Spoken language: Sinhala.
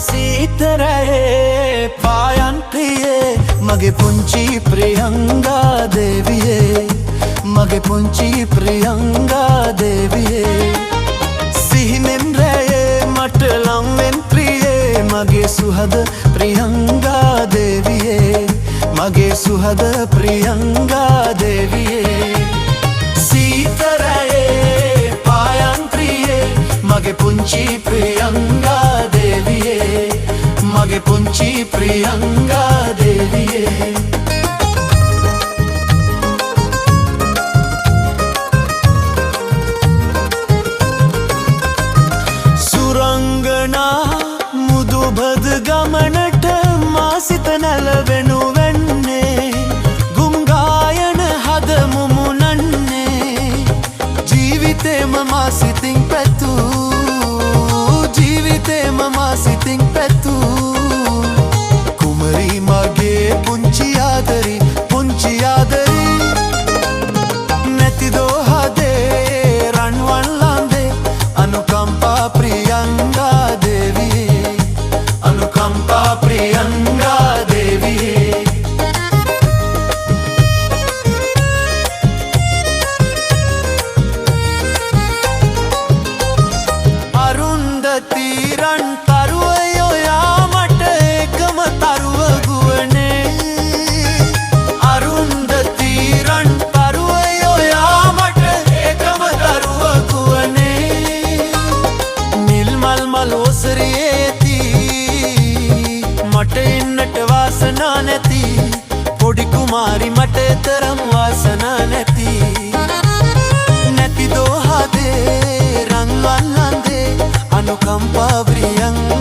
සීතරයේ පායන් ප්‍රියේ මගේ පුංචි ප්‍රියංගා දේවියේ මගේ පුංචි ප්‍රියංගා දේවියේ සිහිනෙන් රැයේ මට ලංවෙන් ප්‍රියේ මගේ සුහද ප්‍රියංගා දේවියේ මගේ සුහද ප්‍රියංගා දේවියේ සීතරයේ පායන් ප්‍රියේ මගේ පුංචි ප්‍රියංගා දේවියේ මගේ පුංචි ප්‍රියංගා දේවියේ සුරංගනා මුදුබද ගමනට මා සිත නැලවෙනු වෙන්නේ ගුම් ගායන හද මුමුණන්නේ ජීවිතේම මා සිතින් පැතූ ජීවිතේම මා සිතින් පැතූ කුමරී මගේ පුංචි ආදරී පුංචි ආදරී නැතිදෝ හදේ රන්වන් ළඳේ අනුකම්පා ප්‍රියංගා දේවියේ අනුකම්පා ප්‍රියංගා දේවියේ අරුන්දති රන් තරුවයෝ යාමට එකම තරුව ගුවනේ අරුන්දති රන් තරුවයෝ යාමට එකම තරුව ගුවනේ නිල් මල් මල් ඔසරියේති මට එන්නට වාසනා නැති පොඩි කුමාරි මට තරම් වාසනා නැති නැති දෝහදේ රන්වන් ළඳේ අනුකම්පා ප්‍රියංගා